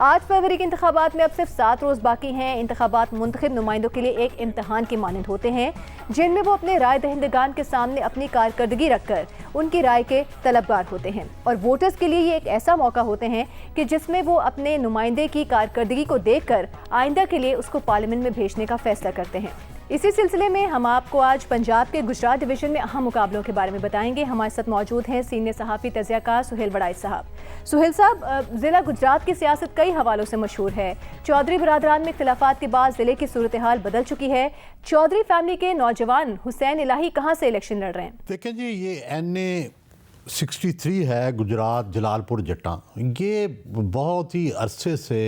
8 फरवरी के इंतखाबात में अब सिर्फ 7 रोज़ बाकी हैं। इंतखाबात मुंतखब नुमाइंदों के लिए एक इम्तहान की मानंद होते हैं, जिनमें वो अपने राय दहिंदगान के सामने अपनी कारकर्दगी रखकर उनकी राय के तलबगार होते हैं। और वोटर्स के लिए ये एक ऐसा मौका होते हैं कि जिसमें वो अपने नुमाइंदे की कारकर्दगी को देखकर आइंदा के लिए उसको पार्लियामेंट में भेजने का फैसला करते हैं। इसी सिलसिले में हम आपको आज पंजाब के गुजरात डिवीजन में अहम मुकाबलों के बारे में बताएंगे। हमारे साथ मौजूद हैं सीनियर सहाफ़ी तज़ियाकार सुहेल बड़ाई साहब। सुहेल साहब, ज़िला गुजरात की सियासत कई हवालों से मशहूर है। चौधरी बरादरान में इख्तिलाफ़ात के बाद ज़िले की सूरत हाल बदल चुकी है। चौधरी फैमिली के नौजवान हुसैन इलाही कहाँ से इलेक्शन लड़ रहे हैं? देखें जी, ये NA 63 है, गुजरात जलालपुर जट्टा। ये बहुत ही अरसे से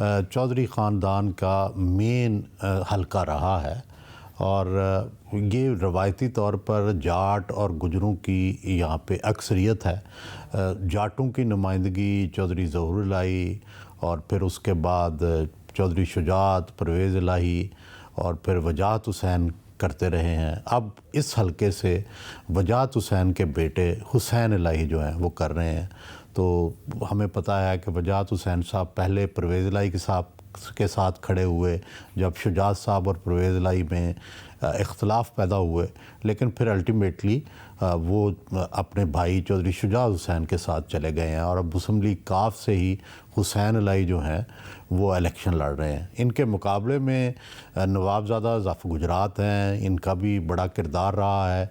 चौधरी ख़ानदान का मेन हलका रहा है और ये रवायती तौर पर जाट और गुजरों की यहाँ पे अक्सरियत है। जाटों की नुमाइंदगी चौधरी ज़हूर इलाही और फिर उसके बाद चौधरी शुजात, परवेज़ इलाही और फिर वजाहत हुसैन करते रहे हैं। अब इस हलके से वजाहत हुसैन के बेटे हुसैन इलाही जो हैं वो कर रहे हैं। तो हमें पता है कि वजाहत हुसैन साहब पहले परवेज़ इलाही के साथ खड़े हुए, जब शुजात साहब और परवेज़ इलाही में इख्तलाफ पैदा हुए, लेकिन फिर अल्टीमेटली वो अपने भाई चौधरी शुजात हुसैन के साथ चले गए हैं और अब मुस्लिम लीग काफ से ही हुसैन इलाही जो हैं वो इलेक्शन लड़ रहे हैं। इनके मुकाबले में नवाबज़ादा ज़फ़र गुजरात हैं, इनका भी बड़ा किरदार रहा है।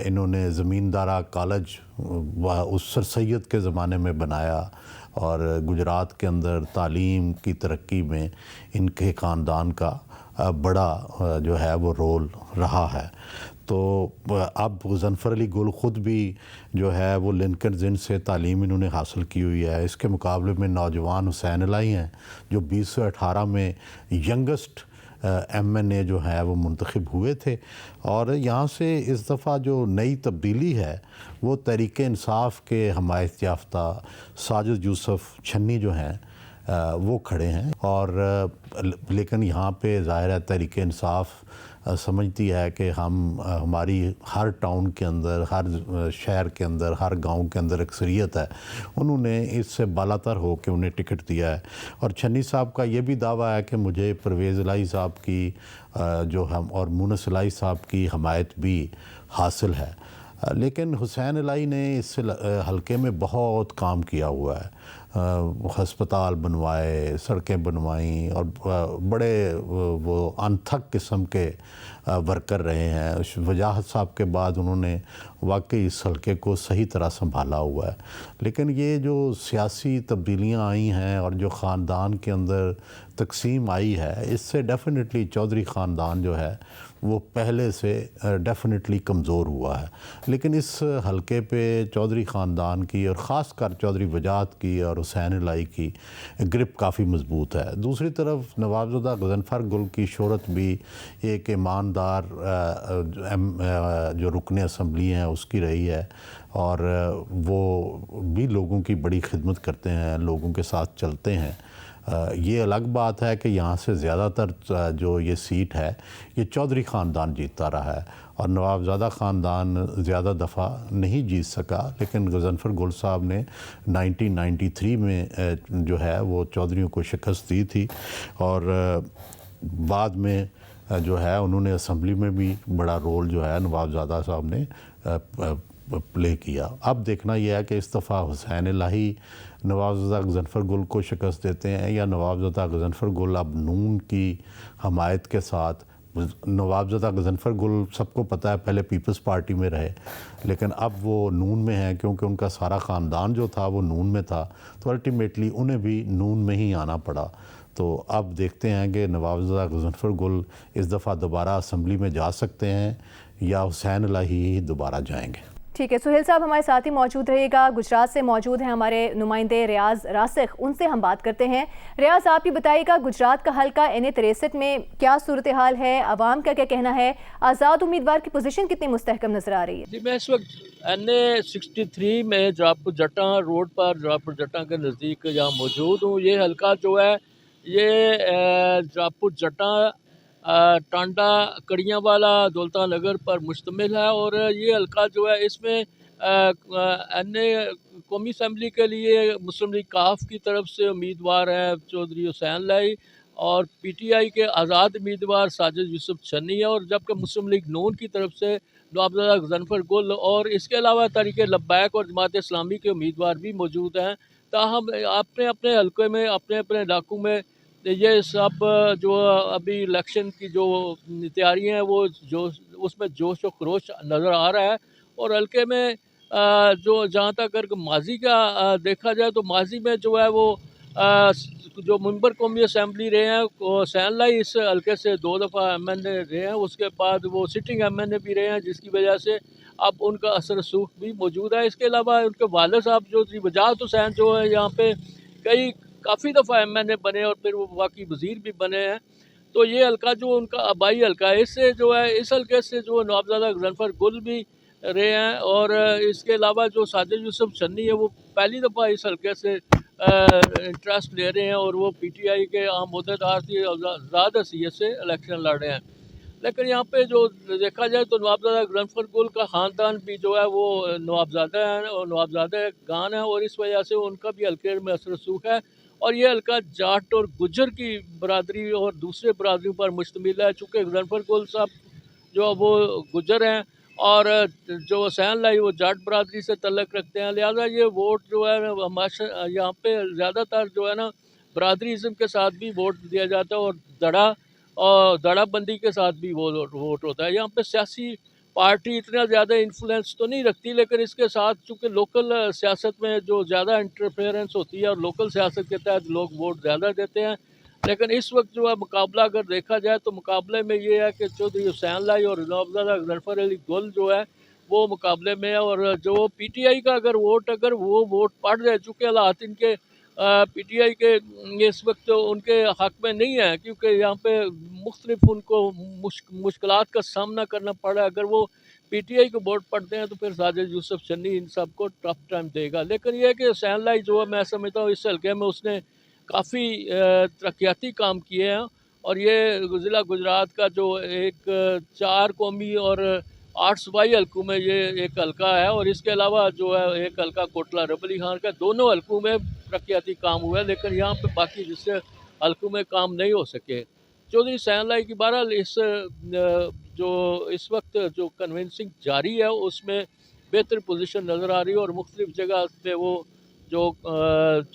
इन्होंने ज़मींदारा कॉलेज उस सर सैयद के ज़माने में बनाया और गुजरात के अंदर तालीम की तरक्की में इनके ख़ानदान का बड़ा जो है वो रोल रहा है। तो अब ज़फ़र अली गुल ख़ुद भी जो है वो लिंकन जिन से तालीम इन्होंने हासिल की हुई है। इसके मुकाबले में नौजवान हुसैन इलाही हैं जो 2018 में यंगेस्ट MNA जो है वो मुंतखब हुए थे। और यहाँ से इस दफ़ा जो नई तब्दीली है वो तहरीक इंसाफ के हमायत याफ्ता साजिद यूसुफ छन्नी जो हैं वो खड़े हैं। और लेकिन यहाँ पे ज़ाहिर है तहरीक इंसाफ समझती है कि हमारी हर टाउन के अंदर, हर शहर के अंदर, हर गांव के अंदर अक्सरियत है। उन्होंने इससे बालातर हो के उन्हें टिकट दिया है। और छन्नी साहब का ये भी दावा है कि मुझे परवेज़ इलाही साहब की जो हम और मुनस इलाही साहब की हमायत भी हासिल है। लेकिन हुसैन इलाही ने इस हलके में बहुत काम किया हुआ है। हस्पताल बनवाए, सड़कें बनवाई और बड़े वो अनथक किस्म के वर्कर रहे हैं। वजाहत साहब के बाद उन्होंने वाकई इस हलके को सही तरह संभाला हुआ है। लेकिन ये जो सियासी तब्दीलियां आई हैं और जो ख़ानदान के अंदर तकसीम आई है, इससे डेफ़िनेटली चौधरी ख़ानदान जो है वो पहले से डेफ़िनेटली कमज़ोर हुआ है। लेकिन इस हलके पे चौधरी ख़ानदान की और ख़ास कर चौधरी वजाहत की और हुसैन इलाही की ग्रिप काफ़ी मज़बूत है। दूसरी तरफ नवाबज़ादा ग़ज़नफ़र गुल की शोहरत भी एक ईमानदार जो रुकन असम्बली हैं उसकी रही है और वो भी लोगों की बड़ी खिदमत करते हैं, लोगों के साथ चलते हैं। ये अलग बात है कि यहाँ से ज़्यादातर जो ये सीट है ये चौधरी ख़ानदान जीतता रहा है और नवाबज़ादा ख़ानदान ज़्यादा दफ़ा नहीं जीत सका। लेकिन ग़ज़नफ़र गुल साहब ने 1993 में जो है वो चौधरियों को शिकस्त दी थी और बाद में जो है उन्होंने असम्बली में भी बड़ा रोल जो है नवाबज़ादा साहब ने प्ले किया। अब देखना यह है कि इस दफ़ा हुसैन इलाही नवाबज़ादा ग़ज़नफ़र गुल को शिकस्त देते हैं या नवाबज़ादा ग़ज़नफ़र गुल अब नून की हमायत के साथ। नवाबज़ादा ग़ज़नफ़र गुल सबको पता है पहले पीपल्स पार्टी में रहे, लेकिन अब वो नून में हैं क्योंकि उनका सारा ख़ानदान जो था वो नून में था, तो अल्टीमेटली उन्हें भी नून में ही आना पड़ा। तो अब देखते हैं कि नवाबज़ादा ग़ज़नफ़र गुल इस दफ़ा दोबारा असम्बली में जा सकते हैं या हुसैन इलाही ही दोबारा जाएंगे। ठीक है, सुहेल साहब हमारे साथ ही मौजूद रहेगा। गुजरात से मौजूद हैं हमारे नुमाइंदे रियाज रासिख, उनसे हम बात करते हैं। रियाज, आप ही बताइएगा गुजरात का हल्का NA 63 में क्या सूरत हाल है, आवाम का क्या कहना है, आज़ाद उम्मीदवार की पोजीशन कितनी मुस्तहकम नजर आ रही है? जी, मैं इस वक्त NA 63 में जलालपुर जट्टा रोड पर जलालपुर जट्टा के नज़दीक यहाँ मौजूद हूँ। ये हल्का जो है ये जलालपुर जट्टा टांडा कड़ियाँ वाला दौलता नगर पर मुश्तमिल है और ये हल्का जो है इसमें एन ए कौमी असम्बली के लिए मुस्लिम लीग काफ की तरफ से उम्मीदवार हैं चौधरी हुसैन लाई, और पीटीआई के आज़ाद उम्मीदवार साजिद यूसुफ छन्नी है, और जबकि मुस्लिम लीग नून की तरफ से नवाबजादा गजनफर गुल और इसके अलावा तहरीक लब्बैक और जमात इस्लामी के उम्मीदवार भी मौजूद हैं। ताहम अपने अपने हल्के में, अपने अपने इलाकों में ये सब जो अभी इलेक्शन की जो तैयारियाँ हैं वो उसमें जोश व खरोश नज़र आ रहा है। और हल्के में जो जहाँ तक अगर माजी का देखा जाए तो माजी में जो है वो जो मेंबर कौमी असम्बली रहे हैं हुसैन लाई इस हल्के से 2 दफ़ा एमएनए रहे हैं, उसके बाद वो सिटिंग एमएनए भी रहे हैं, जिसकी वजह से अब उनका असर रसूख भी मौजूद है। इसके अलावा उनके वालिद साहब जो वजाहत हुसैन जो है यहाँ पे काफ़ी दफ़ा एमएनए बने और फिर वो बाकी वज़ीर भी बने हैं। तो ये हल्का जो उनका आबाई हल्का है, इससे जो है इस हल्के से जो नवाबजादा गजनफर गुल भी रहे हैं, और इसके अलावा जो साजिद यूसुफ छन्नी है वो पहली दफ़ा इस हल्के से इंटरेस्ट ले रहे हैं, और वो पीटीआई के आम अहदेदार थी आज़ाद हैसियत से इलेक्शन लड़ रहे हैं। लेकिन यहाँ पे जो देखा जाए तो नवाबजादा गजनफर गुल का ख़ानदान भी जो है वो नवाबजादा है और नवाबजादा गान है, और इस वजह से उनका भी हल्के में असर रसूख है। और ये हल्का जाट और गुज्जर की बरादरी और दूसरे बरादरियों पर मुश्तमिल है। चूँकि गजनफर गुल साहब जो वो गुज्जर हैं और जो हुसैन लाई वो जाट बरादरी से तल्लक रखते हैं, लिहाजा ये वोट जो है हमारा यहाँ पे ज़्यादातर जो है ना बरादरीज़म के साथ भी वोट दिया जाता है, और दड़ाबंदी के साथ भी वो वोट होता है। यहाँ पे सियासी पार्टी इतना ज़्यादा इन्फ्लुएंस तो नहीं रखती, लेकिन इसके साथ चूँकि लोकल सियासत में जो ज़्यादा इंटरफेरेंस होती है और लोकल सियासत के तहत लोग वोट ज़्यादा देते हैं। लेकिन इस वक्त जो है मुकाबला अगर देखा जाए तो मुकाबले में ये है कि चौधरी हुसैन लाई और नवाबजादा गजनफर अली गुल जो है वो मुकाबले में है। और जो पीटीआई का अगर वो वोट पड़ जाए, चूँकि हालात इनके पीटीआई के इस वक्त उनके हक़ में नहीं है, क्योंकि यहाँ पे मुख्तलिफ उनको मुश्किलात का सामना करना पड़ा। अगर वो पीटीआई को वोट पड़ते हैं तो फिर साजिद यूसुफ छन्नी इन सब को टफ टाइम देगा। लेकिन यह है कि हुसैन लाई जो है मैं समझता हूँ इस हल्के में उसने काफ़ी तरक्याती काम किए हैं, और ये ज़िला गुजरात का जो एक 4 कौमी और 8 सूबाई हल्कों में ये एक हल्का है, और इसके अलावा जो है एक हल्का कोटला रबली खान का, दोनों हल्कों में तरक्याती काम हुआ है, लेकिन यहाँ पे बाकी जिससे हल्कों में काम नहीं हो सके। चौधरी हुसैन लाई की बहरहाल जो इस वक्त जो कन्विंसिंग जारी है उसमें बेहतर पोजीशन नज़र आ रही है, और मुख्तलिफ जगह पे वो जो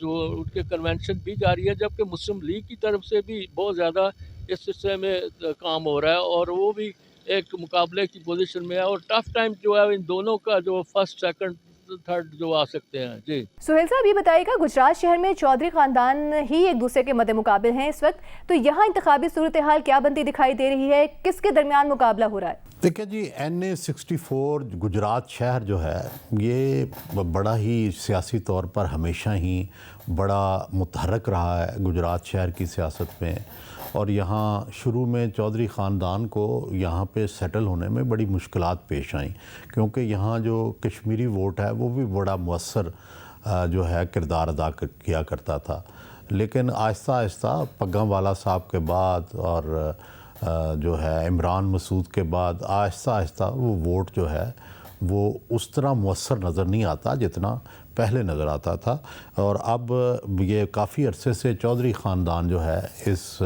उनके कन्वेंशन भी जारी है, जबकि मुस्लिम लीग की तरफ से भी बहुत ज़्यादा इस सिलसिले में काम हो रहा है, और वो भी एक मुकाबले की पोजीशन में है, और टफ टाइम जो है इन दोनों का जो फर्स्ट सेकंड थर्ड जो आ सकते हैं। जी सुहेल साहब ये बताइएगा, गुजरात शहर में चौधरी खानदान ही एक दूसरे के मद्दे मुकाबिल हैं इस वक्त, तो यहाँ इंतखाबी सूरत हाल क्या बनती दिखाई दे रही है, किसके दरमियान मुकाबला हो रहा है? देखिए जी, NA-64 गुजरात शहर जो है ये बड़ा ही सियासी तौर पर हमेशा ही बड़ा मुतहरक रहा है गुजरात शहर की सियासत में, और यहाँ शुरू में चौधरी ख़ानदान को यहाँ पे सेटल होने में बड़ी मुश्किलात पेश आईं, क्योंकि यहाँ जो कश्मीरी वोट है वो भी बड़ा मुअस्सर जो है किरदार अदा किया करता था। लेकिन आहिस्ता आहिस्ता पग्गा वाला साहब के बाद और जो है इमरान मसूद के बाद आहिस्ता आहिस्ता वो वोट जो है वो उस तरह मुअस्सर नज़र नहीं आता जितना पहले नज़र आता था। और अब ये काफ़ी अरसे से चौधरी ख़ानदान जो है इस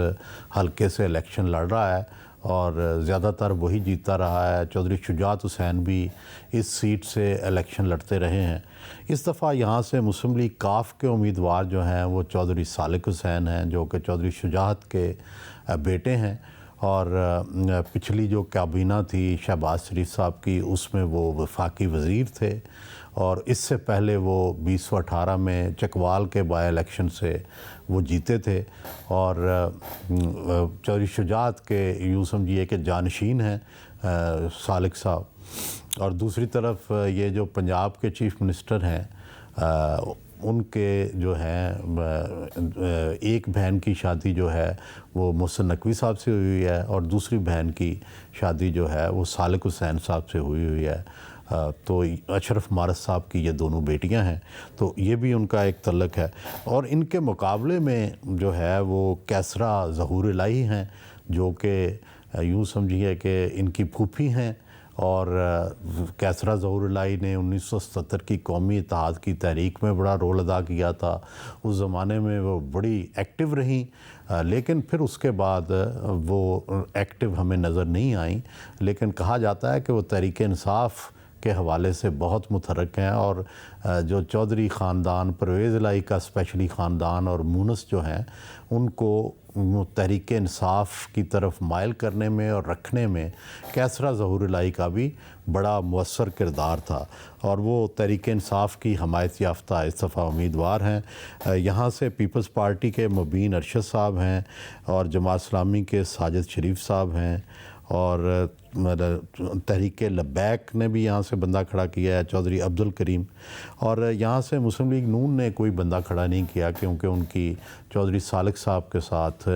हलके से इलेक्शन लड़ रहा है, और ज़्यादातर वही जीतता रहा है। चौधरी शुजात हुसैन भी इस सीट से इलेक्शन लड़ते रहे हैं। इस दफ़ा यहाँ से मुस्लिम लीग काफ के उम्मीदवार जो हैं वो चौधरी सालिक हुसैन हैं, जो कि चौधरी शुजात के बेटे हैं, और पिछली जो काबीना थी शहबाज शरीफ साहब की उसमें वो वफाकी वज़ीर थे, और इससे पहले वो 2018 में चकवाल के बाय इलेक्शन से वो जीते थे, और चौधरी शुजात के यूँ समझिए कि जानशीन हैं सालिक साहब। और दूसरी तरफ ये जो पंजाब के चीफ़ मिनिस्टर हैं उनके जो हैं एक बहन की शादी जो है वो मोहसिन नकवी साहब से हुई है, और दूसरी बहन की शादी जो है वो सालिक हुसैन साहब से हुई है। तो अशरफ मारस साहब की ये दोनों बेटियां हैं, तो ये भी उनका एक तल्लक है। और इनके मुकाबले में जो है वो कैसरा ज़हूर इलाही हैं, जो कि यूँ समझिए कि इनकी फूफी हैं, और कैसरा ज़हूरुल्लाही ने 1970 की कौमी इत्तेहाद की तहरीक में बड़ा रोल अदा किया था। उस ज़माने में वो बड़ी एक्टिव रहीं, लेकिन फिर उसके बाद वो एक्टिव हमें नज़र नहीं आई। लेकिन कहा जाता है कि वो तहरीक इंसाफ के हवाले से बहुत मुतहर्रिक हैं, और जो चौधरी ख़ानदान, परवेज़ इलाही का स्पेशली ख़ानदान और मूनस जो हैं, उनको तहरीक इंसाफ की तरफ माइल करने में और रखने में कैसरा ज़हूरुल्लाही का भी बड़ा मुअस्सर किरदार था। और वो तहरीक इंसाफ की हमायत याफ्ता इस दफ़ा उम्मीदवार हैं। यहाँ से पीपल्स पार्टी के मुबीन अरशद साहब हैं, और जमात इस्लामी के साजिद शरीफ साहब हैं, और तहरीक लब्बैक ने भी यहाँ से बंदा खड़ा किया है, चौधरी अब्दुल करीम। और यहाँ से मुस्लिम लीग नून ने कोई बंदा खड़ा नहीं किया, क्योंकि उनकी चौधरी सालिक साहब के साथ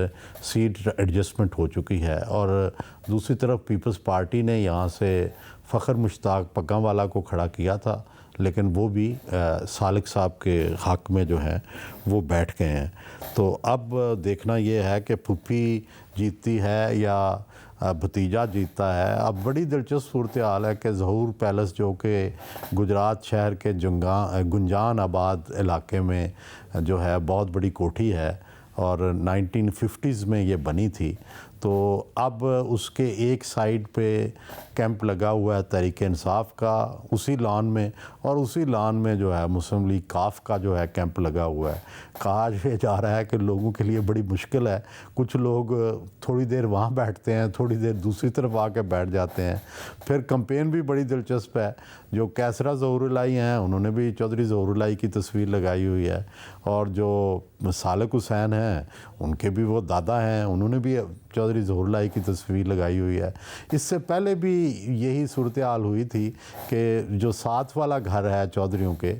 सीट एडजस्टमेंट हो चुकी है। और दूसरी तरफ पीपल्स पार्टी ने यहाँ से फ़खर मुश्ताक पग्गावाला को खड़ा किया था, लेकिन वो भी सालिक साहब के हक़ में जो है वो बैठ गए हैं। तो अब देखना ये है कि फूफी जीतती है या भतीजा जीतता है। अब बड़ी दिलचस्प सूरत हाल है कि ज़हूर पैलेस, जो कि गुजरात शहर के गुंजान आबाद इलाके में जो है बहुत बड़ी कोठी है, और 1950s में ये बनी थी। तो अब उसके एक साइड पे कैंप लगा हुआ है तहरीक इंसाफ का उसी लॉन में, और उसी लॉन में जो है मुस्लिम लीग काफ का जो है कैंप लगा हुआ है। कहा ये जा रहा है कि लोगों के लिए बड़ी मुश्किल है, कुछ लोग थोड़ी देर वहाँ बैठते हैं, थोड़ी देर दूसरी तरफ आके बैठ जाते हैं। फिर कंपेन भी बड़ी दिलचस्प है। जो कैसरा ज़हूरुल्लाही हैं, उन्होंने भी चौधरी ज़हूरुल्लाही की तस्वीर लगाई हुई है, और जो सालिक हुसैन हैं, उनके भी वो दादा हैं, उन्होंने भी चौधरी ज़हूरुल्लाही की तस्वीर लगाई हुई है। इससे पहले भी यही सूरत हाल हुई थी कि जो साथ वाला घर है चौधरियों के,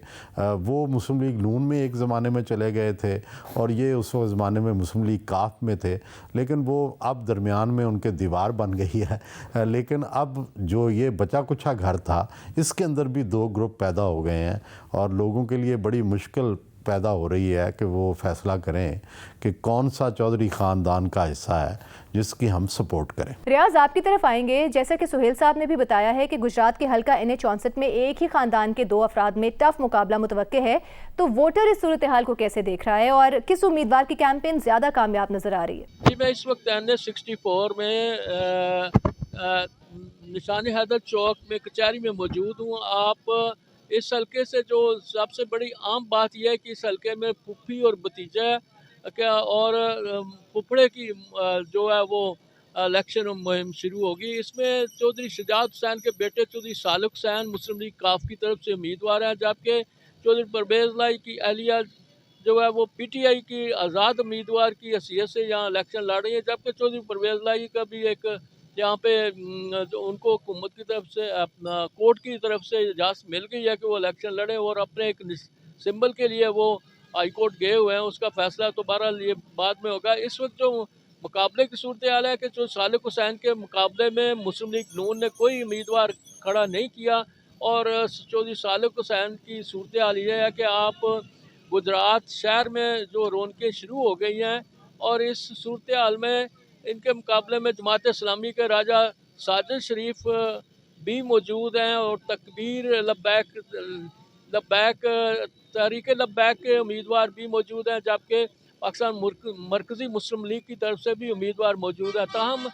वो मुस्लिम लीग नून में एक ज़माने में चले गए थे, और ये उस ज़माने में मुस्लिम लीग काफ में थे, लेकिन वो अब दरमियान में उनके दीवार बन गई है। लेकिन अब जो ये बचा कुचा घर था, इसके अंदर भी दो ग्रुप पैदा हो गए हैं, और लोगों के लिए बड़ी मुश्किल पैदा हो रही है कि वो फ़ैसला करें कि कौन सा चौधरी ख़ानदान का हिस्सा है जिसकी हम सपोर्ट करें। रियाज, आपकी तरफ आएंगे। जैसा कि सुहेल साहब ने भी बताया है कि गुजरात के हल्का NH-64 में एक ही खानदान के दो अफराद में टफ मुकाबला मुतवक्के है, तो वोटर इस सूरत हाल को कैसे देख रहा है, और किस उम्मीदवार की कैंपेन ज़्यादा कामयाब नजर आ रही है? जी, मैं इस वक्त NH-64 में निशानी हैदर चौक में कचहरी में मौजूद हूँ। आप इस हल्के से जो सबसे बड़ी आम बात यह है कि इस हल्के में फूफी और भतीजा क्या और फुफड़े की जो है वो इलेक्शन मुहिम शुरू होगी। इसमें चौधरी शुजात हुसैन के बेटे चौधरी सालिक हुसैन मुस्लिम लीग काफ की तरफ से उम्मीदवार हैं, जबकि चौधरी परवेज़ इलाही की अहलिया जो है वो PTI की आज़ाद उम्मीदवार की हैसियत से यहाँ इलेक्शन लड़ रही है। जबकि चौधरी परवेज़ इलाही का भी एक यहाँ पे जो उनको हुकूमत की तरफ से अपना कोर्ट की तरफ से इजाज़त मिल गई है कि वो इलेक्शन लड़ें, और अपने एक सिंबल के लिए वो हाई कोर्ट गए हुए हैं। उसका फैसला तो बहरहाल ये बाद में होगा। इस वक्त जो मुकाबले की सूरत हाल है कि जो सालिक हुसैन के मुकाबले में मुस्लिम लीग नून ने कोई उम्मीदवार खड़ा नहीं किया, और चौधरी सालिक हुसैन की सूरत हाल ये है कि आप गुजरात शहर में जो रौनकें शुरू हो गई हैं, और इस सूरत हाल में इनके मुकाबले में जमात इस्लामी के राजा साजिद शरीफ भी मौजूद हैं, और तकबीर लब्बैक तहरीक लब्बैक के उम्मीदवार भी मौजूद हैं, जबकि पाकिस्तान मरकज़ी मुस्लिम लीग की तरफ से भी उम्मीदवार मौजूद हैं। ताहम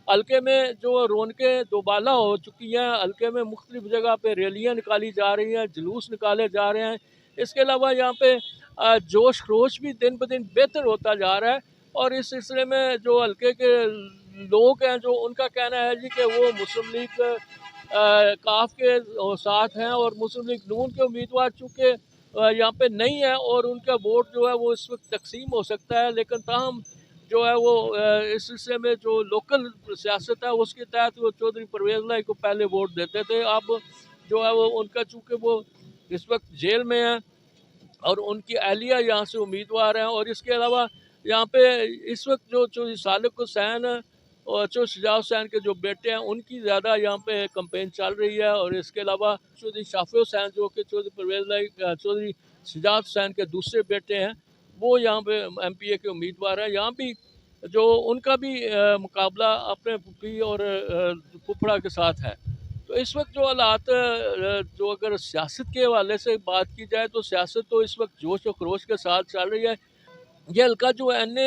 हल्के में जो रौनकें दोबाला हो चुकी हैं, हल्के में मुख्तलिफ जगह पे रैलियाँ निकाली जा रही हैं, जुलूस निकाले जा रहे हैं। इसके अलावा यहाँ पे जोश खरोश भी दिन ब दिन बेहतर होता जा रहा है, और इस सिलसिले में जो हल्के के लोग हैं, जो उनका कहना है जी कि वो मुस्लिम लीग काफ के साथ हैं, और मुस्लिम लीग नून के उम्मीदवार चूँकि यहाँ पे नहीं है, और उनका वोट जो है वो इस वक्त तकसीम हो सकता है। लेकिन ताहम जो है वो इस सिलसिले में जो लोकल सियासत है उसके तहत वो चौधरी परवेज़ इलाही को पहले वोट देते थे। अब जो है वो उनका चूँकि वो इस वक्त जेल में है, और उनकी अहलिया यहाँ से उम्मीदवार हैं। और इसके अलावा यहाँ पे इस वक्त जो चौधरी सालिक हुसैन और चौधरी शुजात हुसैन के जो बेटे हैं, उनकी ज़्यादा यहाँ पे कैंपेन चल रही है। और इसके अलावा चौधरी शाफी हुसैन जो कि चौधरी परवेज़ इलाही चौधरी शुजात हुसैन के दूसरे बेटे हैं, वो यहाँ पे MPA के उम्मीदवार हैं। यहाँ भी जो उनका भी मुकाबला अपने फूफी और फुफड़ा के साथ है। तो इस वक्त जो हालात जो अगर सियासत के हवाले से बात की जाए तो सियासत तो इस वक्त जोश और खरोश के साथ चल रही है। ये हल्का जो NA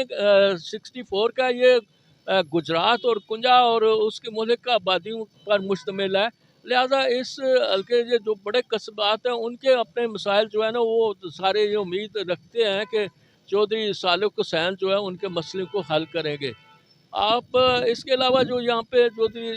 64 का ये गुजरात और कुंजा और उसके मुल्क का आबादियों पर मुश्तमिल है। लिहाजा इस हल्के के जो बड़े कस्बात हैं उनके अपने मसाइल जो है ना वो सारे ये उम्मीद रखते हैं कि चौधरी सालिक हुसैन जो है उनके मसले को हल करेंगे। आप इसके अलावा जो यहाँ पे चौधरी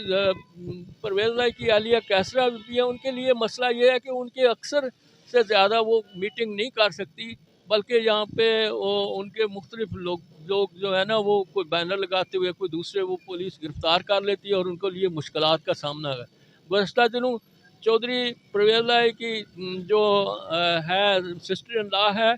परवेज़ लाई की आलिया कैसरा भी है, उनके लिए मसला ये है कि उनके अक्सर से ज़्यादा वो मीटिंग नहीं कर सकती, बल्कि यहाँ पे वो उनके मुख्तलिफ लोग लोग जो है ना वो कोई बैनर लगाते हुए कोई दूसरे वो पुलिस गिरफ्तार कर लेती है और उनको लिए मुश्किलात का सामना है। गुज़श्ता दिनों चौधरी परवेज़ लाई की जो है सिस्टर इन लॉ है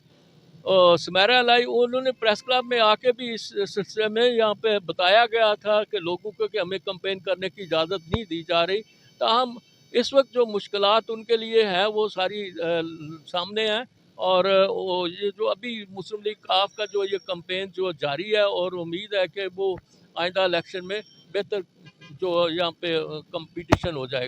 सुमेरा लाई, उन्होंने प्रेस क्लब में आके भी इस सिलसिले में यहाँ पे बताया गया था कि लोगों को कि हमें कैंपेन करने की इजाज़त नहीं दी जा रही। ताहम इस वक्त जो मुश्किलात उनके लिए है वो सारी सामने हैं और वो ये जो अभी मुस्लिम लीग काफ का जो ये कैंपेन जो जारी है और उम्मीद है कि वो आइंदा इलेक्शन में बेहतर जो यहाँ पे कंपटीशन हो जाएगा।